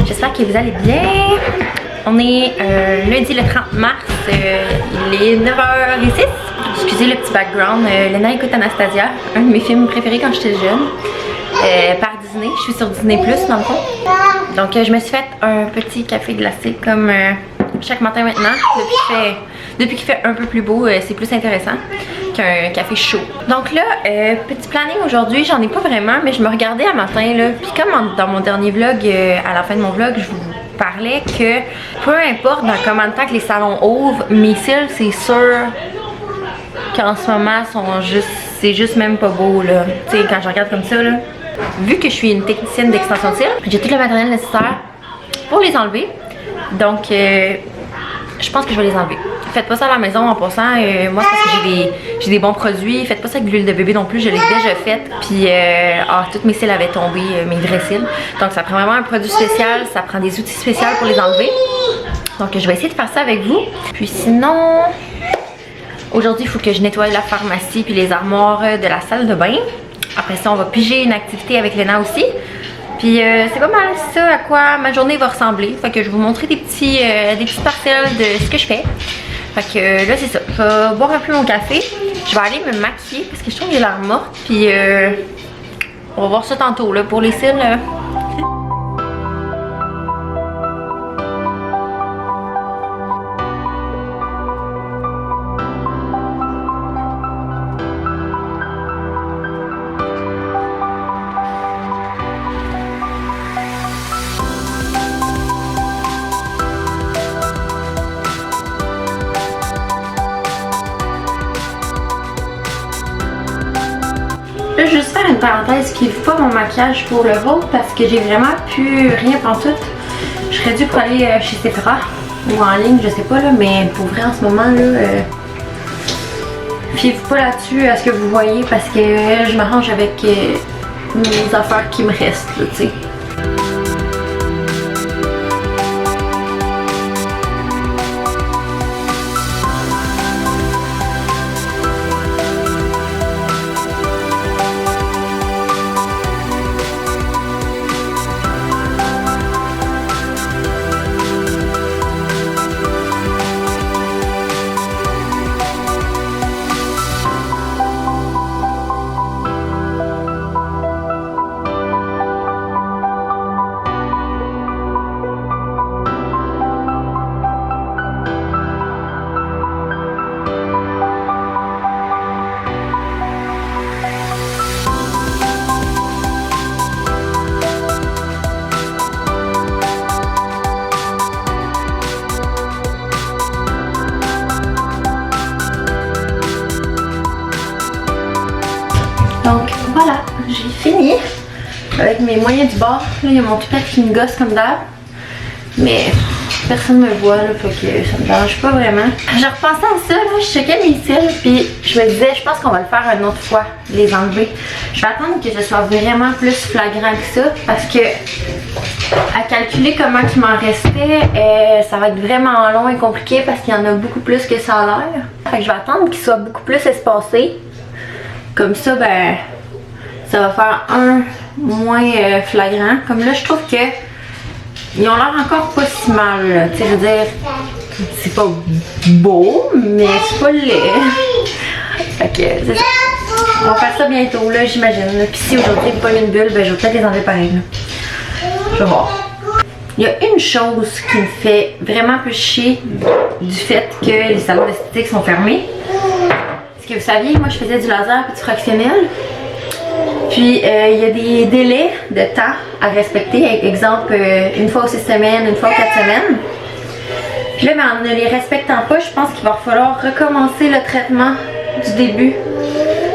J'espère que vous allez bien. On est lundi le 30 mars, il est 9h06. Excusez le petit background, Léna écoute Anastasia, un de mes films préférés quand j'étais jeune, par Disney. Je suis sur Disney Plus dans le fond. Donc je me suis fait un petit café glacé comme chaque matin maintenant. Depuis qu'il fait un peu plus beau, c'est plus intéressant qu'un café chaud. Donc là, petit planning aujourd'hui, j'en ai pas vraiment, mais je me regardais à matin là. Puis comme dans mon dernier vlog, à la fin de mon vlog, je vous parlais que peu importe dans combien de temps que les salons ouvrent, mes cils, c'est sûr qu'en ce moment sont juste, c'est juste même pas beau là. Tu sais, quand je regarde comme ça là. Vu que je suis une technicienne d'extension de cils, j'ai tout le matériel nécessaire pour les enlever. Donc je pense que je vais les enlever. Faites pas ça à la maison en passant. Moi, c'est parce que j'ai des bons produits. Faites pas ça avec l'huile de bébé non plus. Je l'ai déjà faite. Puis, toutes mes cils avaient tombé, mes vrais cils. Donc, ça prend vraiment un produit spécial. Ça prend des outils spéciaux pour les enlever. Donc, je vais essayer de faire ça avec vous. Puis, sinon, aujourd'hui, il faut que je nettoie la pharmacie puis les armoires de la salle de bain. Après ça, on va piger une activité avec Léna aussi. Puis c'est pas mal ça à quoi ma journée va ressembler. Fait que je vais vous montrer des petites parcelles de ce que je fais. Fait que là c'est ça. Je vais boire un peu mon café. Je vais aller me maquiller parce que je trouve que j'ai l'air morte. Puis on va voir ça tantôt là pour les cils. Là, je vais juste faire une parenthèse qui ne fait pas mon maquillage pour le vôtre parce que j'ai vraiment plus rien pantoute. Je serais dû pour aller chez Sephora ou en ligne, je sais pas là, mais pour vrai en ce moment là, fiez-vous pas là-dessus à ce que vous voyez parce que je m'arrange avec mes affaires qui me restent, tu sais. Donc voilà, j'ai fini avec mes moyens du bord. Là, il y a mon toupette qui me gosse comme d'hab. Mais personne ne me voit, là, fait que ça me dérange pas vraiment. Je repensais à ça, là, je checkais mes cils, puis je me disais, je pense qu'on va le faire une autre fois, les enlever. Je vais attendre que ce soit vraiment plus flagrant que ça, parce que à calculer comment il m'en restait, ça va être vraiment long et compliqué parce qu'il y en a beaucoup plus que ça a l'air. Fait que je vais attendre qu'il soit beaucoup plus espacé. Comme ça, ben, ça va faire un moins flagrant. Comme là, je trouve que ils ont l'air encore pas si mal. Tu sais, je veux dire, c'est pas beau, mais c'est pas laid. Fait que c'est ça. On va faire ça bientôt, là, j'imagine. Puis si aujourd'hui il pogne une bulle, ben, je vais peut-être les enlever pareil. Là. Je vais voir. Il y a une chose qui me fait vraiment plus chier du fait que les salons d'esthétique sont fermés. Que vous saviez, moi je faisais du laser et du fractionnel. Puis il y a des délais de temps à respecter. Exemple, une fois aux 6 semaines, une fois aux 4 semaines. Puis là, ben, en ne les respectant pas, je pense qu'il va falloir recommencer le traitement du début.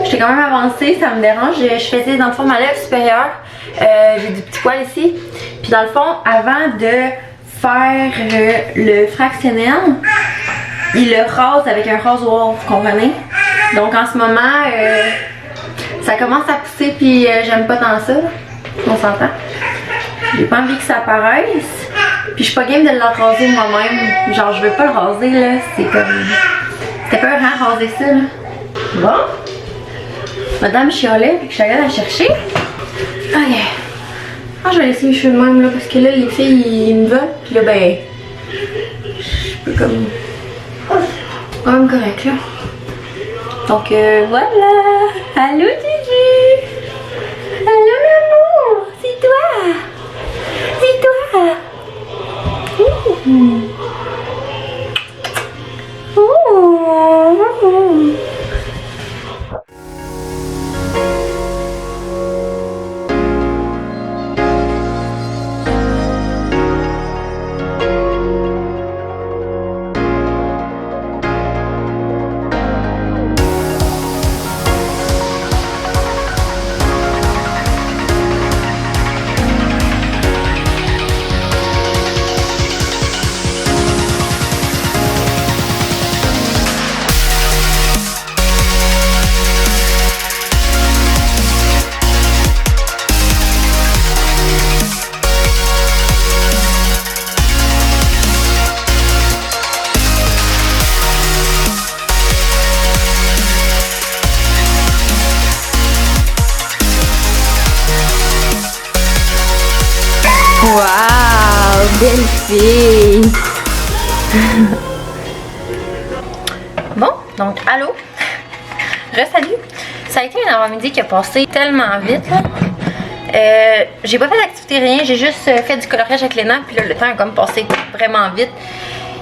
Je J'ai quand même avancé, ça me dérange. Je faisais dans le fond ma lèvre supérieure. J'ai du petit poil ici. Puis dans le fond, avant de faire le fractionnel, il le rase avec un rasoir, vous comprenez? Donc en ce moment, ça commence à pousser puis j'aime pas tant ça. On s'entend. J'ai pas envie que ça apparaisse. Puis je suis pas game de le raser moi-même. Genre je veux pas le raser là. C'est comme... C'était pas vraiment raser ça là. Bon. Madame chialait puis que je suis allée la chercher. Ok. Ah, je vais laisser mes cheveux de même là parce que là les filles ils me veulent. Puis là ben. Je peux comme. Quand même correct là. Donc voilà. Allô Gigi. Allô l'amour. C'est toi. C'est toi. Ouh. Ouh. Wow, belle fille! Bon, donc allô? Re-salut! Ça a été un avant-midi qui a passé tellement vite là. J'ai pas fait d'activité rien, j'ai juste fait du coloriage avec Léna, puis là le temps a comme passé vraiment vite.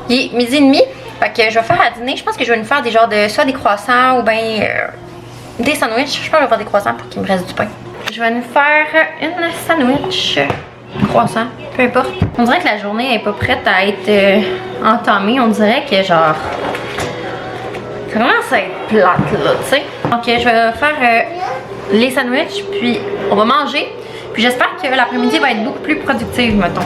Il est 12h30, fait que je vais faire à dîner. Je pense que je vais nous faire des genres de soit des croissants ou bien des sandwichs. Je pense que je vais faire des croissants pour qu'il me reste du pain. Je vais nous faire une sandwich. Croissant, peu importe. On dirait que la journée est pas prête à être entamée. On dirait que genre ça commence à être plate là, tu sais. Donc je vais faire les sandwichs, puis on va manger. Puis j'espère que l'après-midi va être beaucoup plus productive, mettons.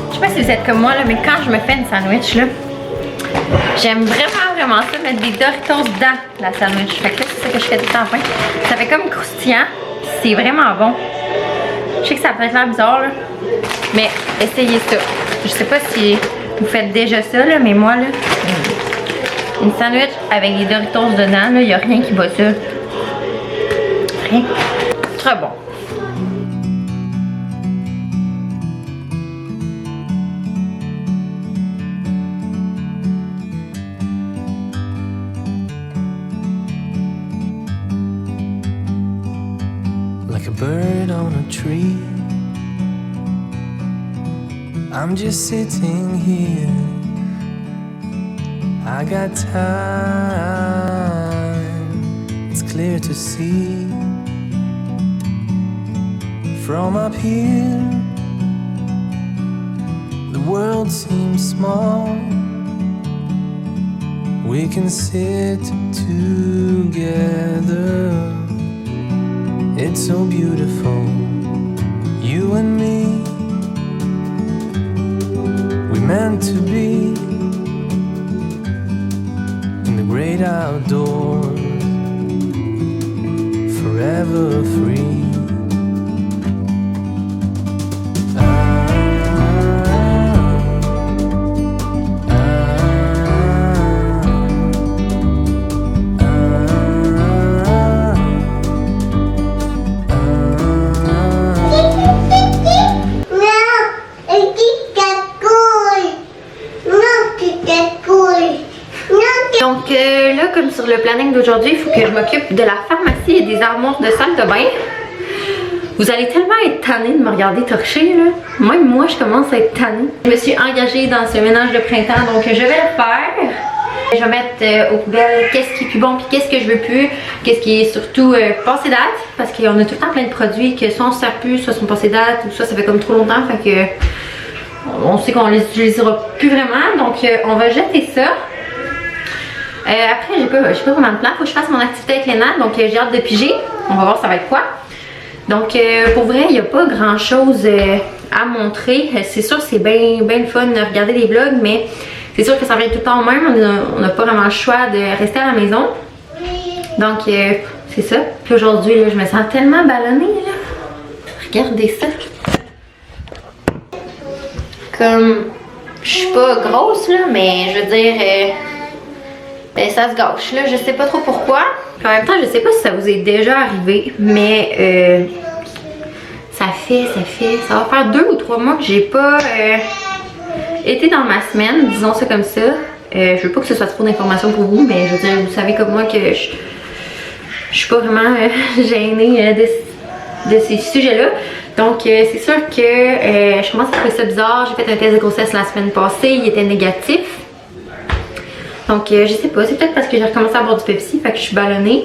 Je sais pas si vous êtes comme moi là, mais quand je me fais une sandwich là, j'aime vraiment ça, mettre des Doritos dans la sandwich. Fait que là, c'est ça que je fais tout le temps fin. Ça fait comme croustillant, c'est vraiment bon. Je sais que ça peut être l'air bizarre là, mais essayez ça. Je sais pas si vous faites déjà ça là, mais moi là, une sandwich avec des Doritos dedans là, y a rien qui bat ça. Rien. Très bon. Like a bird on a tree, I'm just sitting here. I got time, it's clear to see. From up here, the world seems small. We can sit together. It's so beautiful, you and me. We meant to be in the great outdoors, forever free. Donc là, comme sur le planning d'aujourd'hui, il faut que je m'occupe de la pharmacie et des armoires de salle de bain. Vous allez tellement être tannés de me regarder torcher là. Même moi, je commence à être tannée. Je me suis engagée dans ce ménage de printemps, donc je vais le faire. Je vais mettre aux poubelles qu'est-ce qui est plus bon puis qu'est-ce que je veux plus, qu'est-ce qui est surtout passé date, parce qu'on a tout le temps plein de produits que soit on se sert plus, soit sont passés date, ou soit ça fait comme trop longtemps, fait que on sait qu'on les utilisera plus vraiment, donc on va jeter ça. Après, j'ai pas vraiment de plan, faut que je fasse mon activité avec Léna, donc j'ai hâte de piger, on va voir ça va être quoi. Donc pour vrai, il n'y a pas grand chose à montrer, c'est sûr c'est bien le fun de regarder des vlogs, mais c'est sûr que ça revient tout le temps au même, on n'a pas vraiment le choix de rester à la maison. Donc c'est ça, puis aujourd'hui je me sens tellement ballonnée là, regardez ça. Comme, je suis pas grosse là, mais je veux dire... ben, ça se gâche là, je sais pas trop pourquoi. Puis en même temps, je sais pas si ça vous est déjà arrivé, mais ça va faire 2 ou 3 mois que j'ai pas été dans ma semaine, disons ça comme ça. Je veux pas que ce soit trop d'informations pour vous, mais je veux dire, vous savez comme moi que je suis pas vraiment gênée de ces sujets-là. Donc c'est sûr que je commence à trouver ça bizarre. J'ai fait un test de grossesse la semaine passée, il était négatif. Donc je sais pas, c'est peut-être parce que j'ai recommencé à boire du Pepsi, fait que je suis ballonnée.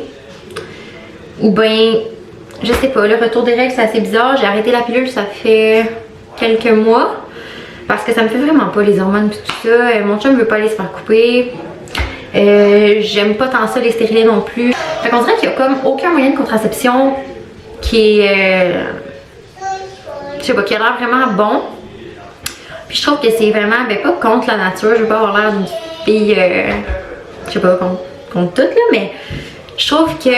Ou ben, je sais pas, le retour des règles c'est assez bizarre. J'ai arrêté la pilule, ça fait quelques mois. Parce que ça me fait vraiment pas les hormones pis tout ça. Mon chum veut pas aller se faire couper. J'aime pas tant ça les stérilés non plus. Fait qu'on dirait qu'il y a comme aucun moyen de contraception qui est... je sais pas, qui a l'air vraiment bon. Puis je trouve que c'est vraiment, ben pas contre la nature, je veux pas avoir l'air d'une fille, je sais pas, contre tout là, mais je trouve que,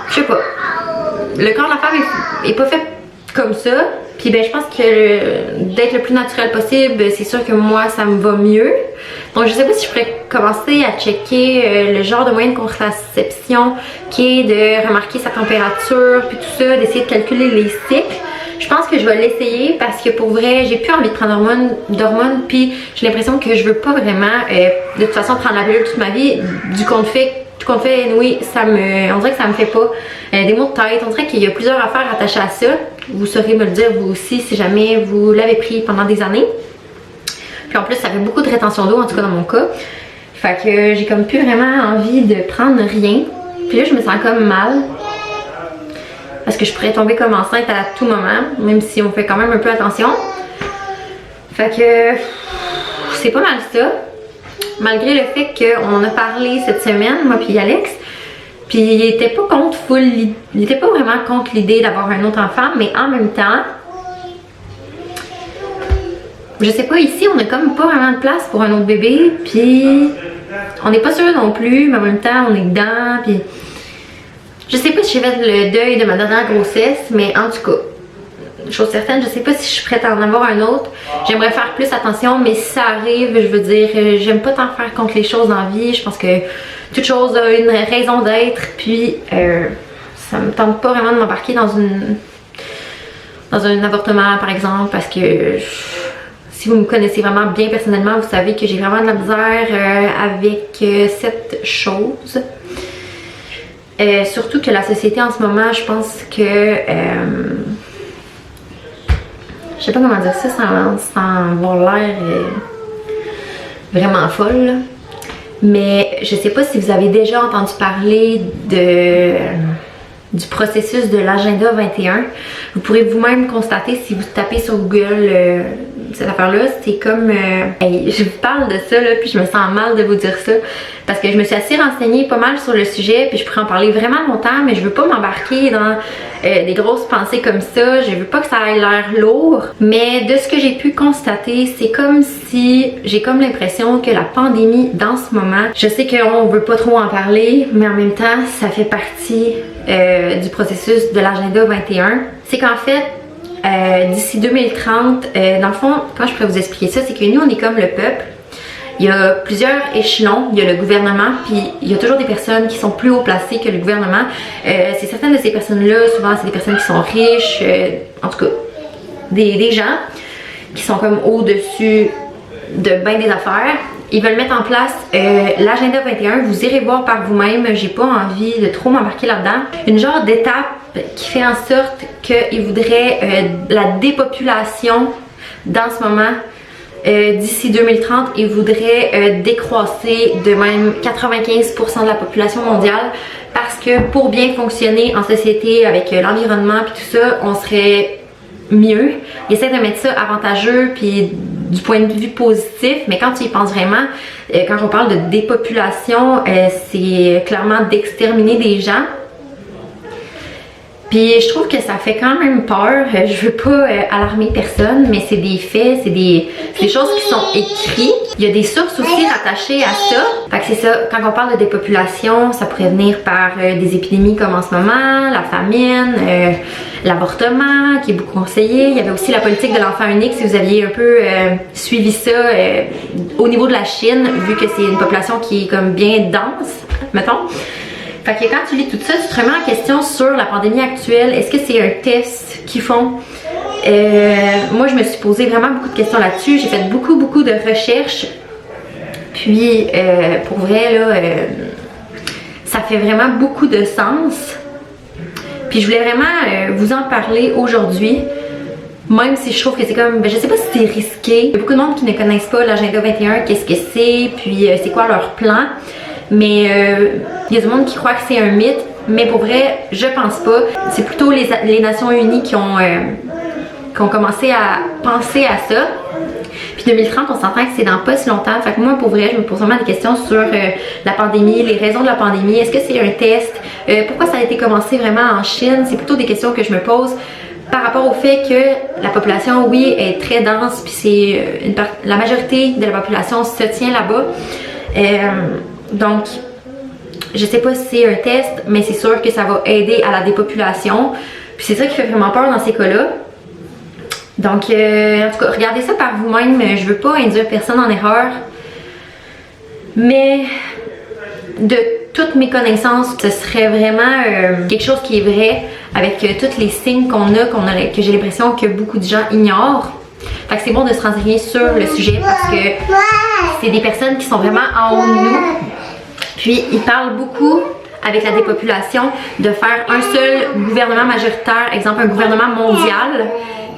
je sais pas, le corps de la femme est pas fait comme ça. Puis ben je pense que d'être le plus naturel possible, c'est sûr que moi ça me va mieux. Donc je sais pas si je pourrais commencer à checker le genre de moyen de contraception qui est de remarquer sa température, puis tout ça, d'essayer de calculer les cycles. Je pense que je vais l'essayer parce que pour vrai, j'ai plus envie de prendre d'hormones, puis j'ai l'impression que je veux pas vraiment de toute façon prendre la pilule toute ma vie. Du compte fait, oui, on dirait que ça me fait pas des maux de tête. On dirait qu'il y a plusieurs affaires attachées à ça. Vous saurez me le dire vous aussi si jamais vous l'avez pris pendant des années. Puis en plus, ça fait beaucoup de rétention d'eau, en tout cas dans mon cas. Fait que j'ai comme plus vraiment envie de prendre rien. Puis là, je me sens comme mal. Parce que je pourrais tomber comme enceinte à tout moment, même si on fait quand même un peu attention. Fait que c'est pas mal ça. Malgré le fait qu'on en a parlé cette semaine, moi puis Alex. Puis il était pas contre il était pas vraiment contre l'idée d'avoir un autre enfant, mais en même temps, je sais pas, ici on a comme pas vraiment de place pour un autre bébé, puis on n'est pas sûr non plus, mais en même temps on est dedans, puis je sais pas si j'ai fait le deuil de ma dernière grossesse, mais en tout cas, chose certaine, je sais pas si je suis prête à en avoir un autre. J'aimerais faire plus attention, mais si ça arrive, je veux dire, j'aime pas tant faire contre les choses dans la vie. Je pense que toute chose a une raison d'être, puis ça me tente pas vraiment de m'embarquer dans un avortement par exemple, parce que si vous me connaissez vraiment bien personnellement, vous savez que j'ai vraiment de la misère avec cette chose. Surtout que la société en ce moment, je pense que je sais pas comment dire ça sans avoir l'air vraiment folle là. Mais je sais pas si vous avez déjà entendu parler du processus de l'agenda 21. Vous pourrez vous-même constater si vous tapez sur Google cette affaire-là. C'est comme... hey, je vous parle de ça là, puis je me sens mal de vous dire ça. Parce que je me suis assez renseignée pas mal sur le sujet, puis je pourrais en parler vraiment longtemps, mais je veux pas m'embarquer dans des grosses pensées comme ça. Je veux pas que ça ait l'air lourd. Mais de ce que j'ai pu constater, c'est comme si j'ai comme l'impression que la pandémie dans ce moment, je sais qu'on veut pas trop en parler, mais en même temps, ça fait partie du processus de l'agenda 21. C'est qu'en fait, d'ici 2030, dans le fond, comment je pourrais vous expliquer ça, c'est que nous, on est comme le peuple. Il y a plusieurs échelons, il y a le gouvernement, puis il y a toujours des personnes qui sont plus haut placées que le gouvernement. C'est certaines de ces personnes-là, souvent c'est des personnes qui sont riches, en tout cas, des gens qui sont comme au-dessus de bien des affaires. Ils veulent mettre en place l'agenda 21, vous irez voir par vous-même, j'ai pas envie de trop m'embarquer là-dedans. Une genre d'étape qui fait en sorte qu'ils voudraient la dépopulation dans ce moment d'ici 2030, ils voudraient décroisser de même 95% de la population mondiale parce que pour bien fonctionner en société avec l'environnement et tout ça, on serait mieux. Ils essaient de mettre ça avantageux puis du point de vue positif, mais quand tu y penses vraiment, quand on parle de dépopulation, c'est clairement d'exterminer des gens. Puis je trouve que ça fait quand même peur. Je veux pas alarmer personne, mais c'est des faits, c'est des choses qui sont écrites. Il y a des sources aussi rattachées à ça. Fait que c'est ça, quand on parle de dépopulation, ça pourrait venir par des épidémies comme en ce moment, la famine, l'avortement qui est beaucoup conseillé. Il y avait aussi la politique de l'enfant unique, si vous aviez un peu suivi ça au niveau de la Chine, vu que c'est une population qui est comme bien dense, mettons. Fait que quand tu lis tout ça, tu te remets en question sur la pandémie actuelle. Est-ce que c'est un test qu'ils font? Moi, je me suis posé vraiment beaucoup de questions là-dessus. J'ai fait beaucoup de recherches. Puis, pour vrai, là, ça fait vraiment beaucoup de sens. Puis, je voulais vraiment vous en parler aujourd'hui. Même si je trouve que c'est comme, je sais pas si c'est risqué. Il y a beaucoup de monde qui ne connaissent pas l'agenda 21, qu'est-ce que c'est, puis c'est quoi leur plan. Mais il y a du monde qui croit que c'est un mythe, mais pour vrai, je pense pas. C'est plutôt les Nations Unies qui ont commencé à penser à ça. Puis 2030, on s'entend que c'est dans pas si longtemps. Fait que moi, pour vrai, je me pose vraiment des questions sur la pandémie, les raisons de la pandémie. Est-ce que c'est un test? Pourquoi ça a été commencé vraiment en Chine? C'est plutôt des questions que je me pose par rapport au fait que la population, oui, est très dense, puis c'est la majorité de la population se tient là-bas. Donc, je sais pas si c'est un test, mais c'est sûr que ça va aider à la dépopulation. Puis c'est ça qui fait vraiment peur dans ces cas-là. Donc, en tout cas, regardez ça par vous-même. Je veux pas induire personne en erreur. Mais de toutes mes connaissances, ce serait vraiment quelque chose qui est vrai avec tous les signes que j'ai l'impression que beaucoup de gens ignorent. Fait que c'est bon de se renseigner sur le sujet parce que c'est des personnes qui sont vraiment en haut de nous. Puis ils parlent beaucoup avec la dépopulation de faire un seul gouvernement majoritaire, exemple un gouvernement mondial.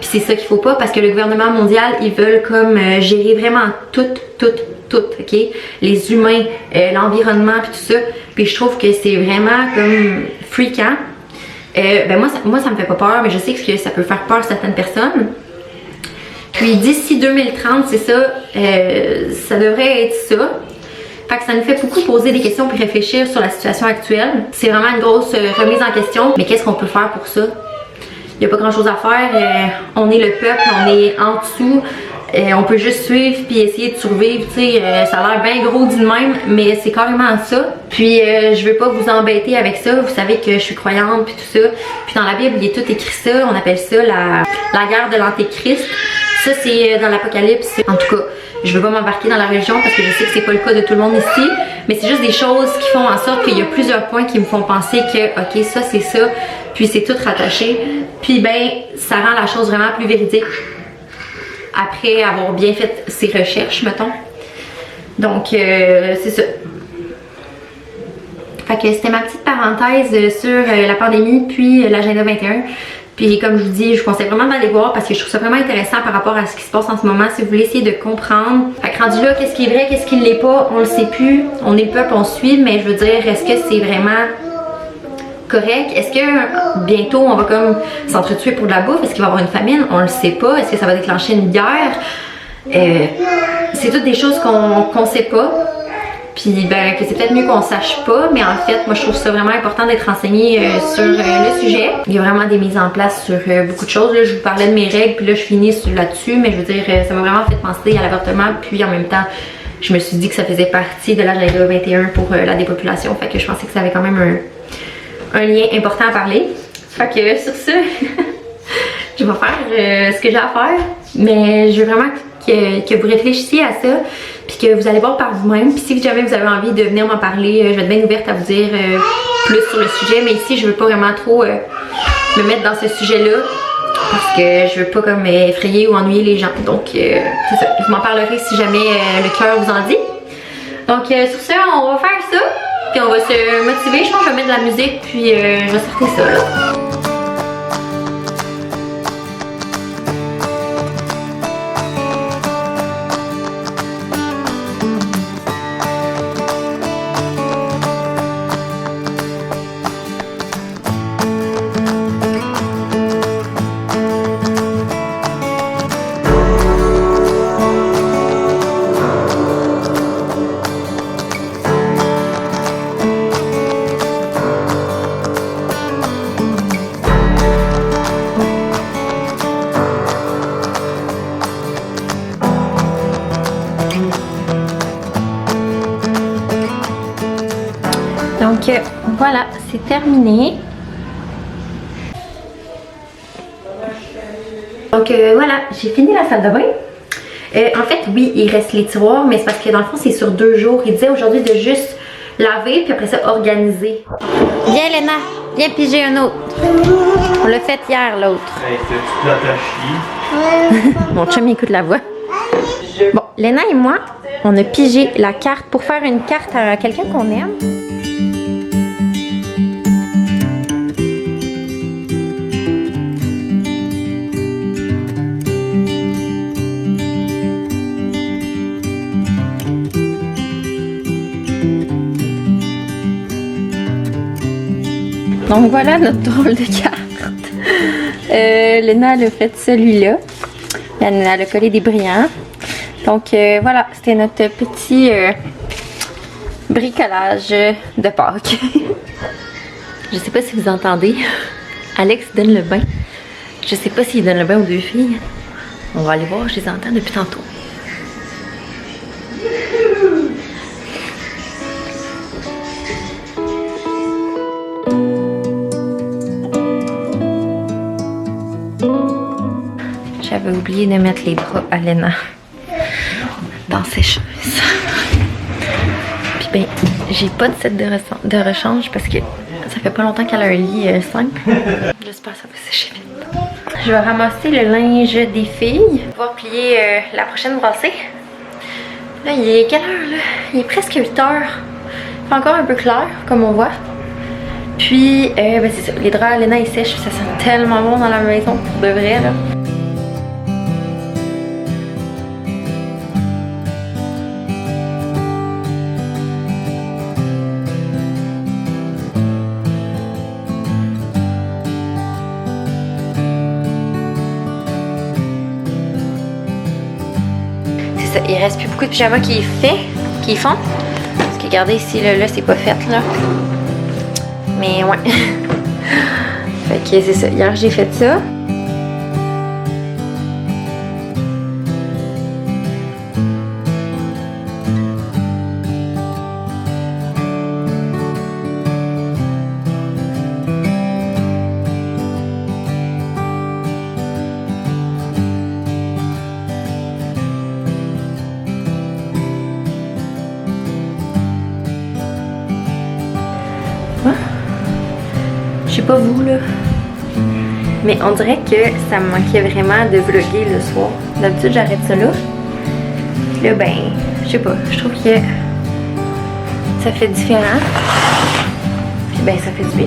Puis c'est ça qu'il faut pas parce que le gouvernement mondial, ils veulent comme gérer vraiment tout, ok? Les humains, l'environnement puis tout ça. Puis je trouve que c'est vraiment comme fréquent. Moi ça me fait pas peur, mais je sais que ça peut faire peur à certaines personnes. Puis d'ici 2030, c'est ça, ça devrait être ça. Fait que ça nous fait beaucoup poser des questions puis réfléchir sur la situation actuelle. C'est vraiment une grosse remise en question. Mais qu'est-ce qu'on peut faire pour ça? Il n'y a pas grand chose à faire. On est le peuple, on est en dessous. On peut juste suivre puis essayer de survivre. Ça a l'air bien gros d'une même, mais c'est carrément ça. Puis je veux pas vous embêter avec ça. Vous savez que je suis croyante puis tout ça. Puis dans la Bible, il est tout écrit ça. On appelle ça la guerre de l'Antéchrist. Ça, c'est dans l'Apocalypse. En tout cas, je veux pas m'embarquer dans la religion parce que je sais que c'est pas le cas de tout le monde ici. Mais c'est juste des choses qui font en sorte qu'il y a plusieurs points qui me font penser que, ok, ça, c'est ça. Puis c'est tout rattaché. Puis ben, ça rend la chose vraiment plus véridique. Après avoir bien fait ses recherches, mettons. Donc, c'est ça. Fait que c'était ma petite parenthèse sur la pandémie puis l'agenda 21. Puis comme je vous dis, je vous conseille vraiment d'aller voir parce que je trouve ça vraiment intéressant par rapport à ce qui se passe en ce moment. Si vous voulez essayer de comprendre. Fait que rendu là, qu'est-ce qui est vrai, qu'est-ce qui ne l'est pas, on le sait plus. On est le peuple, on suit, mais je veux dire, est-ce que c'est vraiment correct? Est-ce que bientôt on va comme s'entretuer pour de la bouffe? Est-ce qu'il va y avoir une famine? On le sait pas. Est-ce que ça va déclencher une guerre? C'est toutes des choses qu'on sait pas. Puis ben que c'est peut-être mieux qu'on sache pas, mais en fait, moi je trouve ça vraiment important d'être renseigné sur le sujet. Il y a vraiment des mises en place sur beaucoup de choses. Là, je vous parlais de mes règles, puis là je finis là-dessus, mais je veux dire, ça m'a vraiment fait penser à l'avortement, puis en même temps, je me suis dit que ça faisait partie de l'agenda 21 pour la dépopulation. Fait que je pensais que ça avait quand même un lien important à parler. Fait que sur ça, je vais faire ce que j'ai à faire, mais je veux vraiment que vous réfléchissiez à ça, puis que vous allez voir par vous-même. Puis si jamais vous avez envie de venir m'en parler, je vais être bien ouverte à vous dire plus sur le sujet, mais ici je veux pas vraiment trop me mettre dans ce sujet-là parce que je veux pas comme effrayer ou ennuyer les gens. Donc c'est ça, je m'en parlerai si jamais le cœur vous en dit. Donc sur ça, on va faire ça, puis on va se motiver. Je pense que je vais mettre de la musique, puis je vais sortir ça là. Donc voilà, c'est terminé. Donc voilà, j'ai fini la salle de bain. En fait, oui, il reste les tiroirs, mais c'est parce que dans le fond, c'est sur 2 jours. Il disait aujourd'hui de juste laver, puis après ça, organiser. Viens, Léna, viens piger un autre. On l'a fait hier, l'autre. Hey, c'est-tu dans ta chie? Mon chum il écoute la voix. Bon, Léna et moi, on a pigé la carte pour faire une carte à quelqu'un qu'on aime. Donc voilà notre drôle de carte. Léna elle a fait celui-là. Elle a collé des brillants. Donc voilà, c'était notre petit bricolage de Pâques. Je sais pas si vous entendez. Alex donne le bain. Je sais pas s'il donne le bain aux 2 filles. On va aller voir, je les entends depuis tantôt. J'avais oublié de mettre les bras à Léna dans ses chemises. Puis ben, j'ai pas de set de rechange parce que ça fait pas longtemps qu'elle a un lit simple. J'espère que ça va sécher vite. Je vais ramasser le linge des filles. On va plier la prochaine brassée. Là, il est quelle heure là? Il est presque 8 heures. Il fait encore un peu clair, comme on voit. Puis, ben c'est ça. Les draps à Léna, ils sèchent. Ça sent tellement bon dans la maison, pour de vrai, là. Ça, il reste plus beaucoup de pyjamas qui font. Parce que regardez ici, là c'est pas fait là. Mais ouais. Fait que c'est ça. Hier j'ai fait ça. Je sais pas vous là, mais on dirait que ça me manquait vraiment de vlogger le soir. D'habitude j'arrête ça là. Puis là ben, je sais pas, je trouve que ça fait différent. Puis ben ça fait du bien.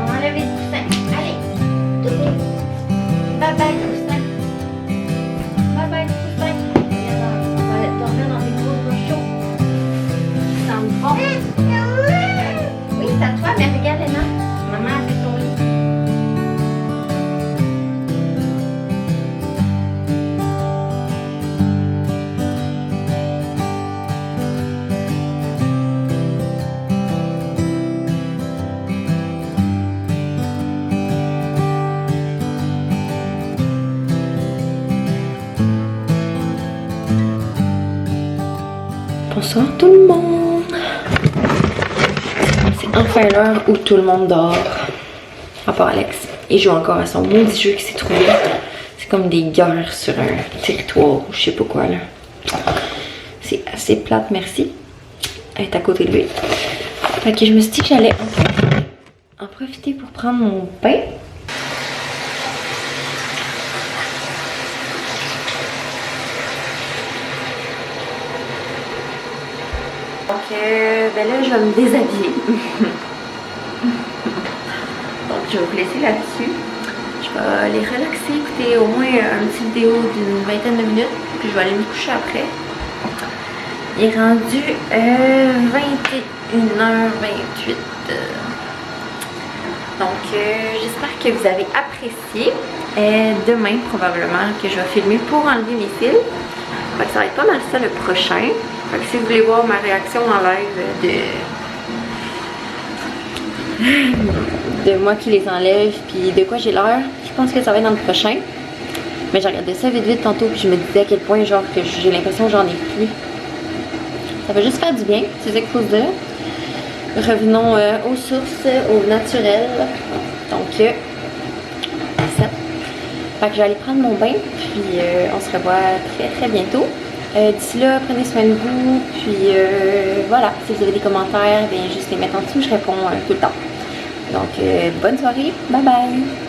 On va enlever le coussin. Allez, bye bye coussin. Bye bye coussin. On va dormir dans des gros bras chauds. Ça sent bon. Oui, c'est à toi, mais regarde, Léna. Maman a fait ton lit. Bonsoir tout le monde. C'est enfin l'heure où tout le monde dort. À part Alex. Il joue encore à son maudit jeu qui s'est trouvé. C'est comme des guerres sur un territoire ou je sais pas quoi là. C'est assez plate, merci. Elle est à côté de lui. Fait que je me suis dit que j'allais en profiter pour prendre mon pain. Donc ben là je vais me déshabiller. Donc je vais vous laisser là-dessus. Je vais aller relaxer, écouter au moins une petite vidéo d'une vingtaine de minutes. Puis je vais aller me coucher après. Il est rendu 21h28. Donc j'espère que vous avez apprécié. Demain probablement que je vais filmer pour enlever mes cils. Fait que ça va être pas mal ça le prochain. Fait que si vous voulez voir ma réaction en live de moi qui les enlève puis de quoi j'ai l'air, je pense que ça va être dans le prochain. Mais j'ai regardé ça vite tantôt puis je me disais à quel point genre que j'ai l'impression que j'en ai plus. Ça va juste faire du bien, c'est ça qu'il faut se dire. revenons aux sources, au naturel. Donc, ça. Fait que je vais aller prendre mon bain, puis on se revoit très très bientôt. D'ici là, prenez soin de vous, puis voilà, si vous avez des commentaires, bien juste les mettre en dessous, je réponds tout le temps. Donc, bonne soirée, bye bye!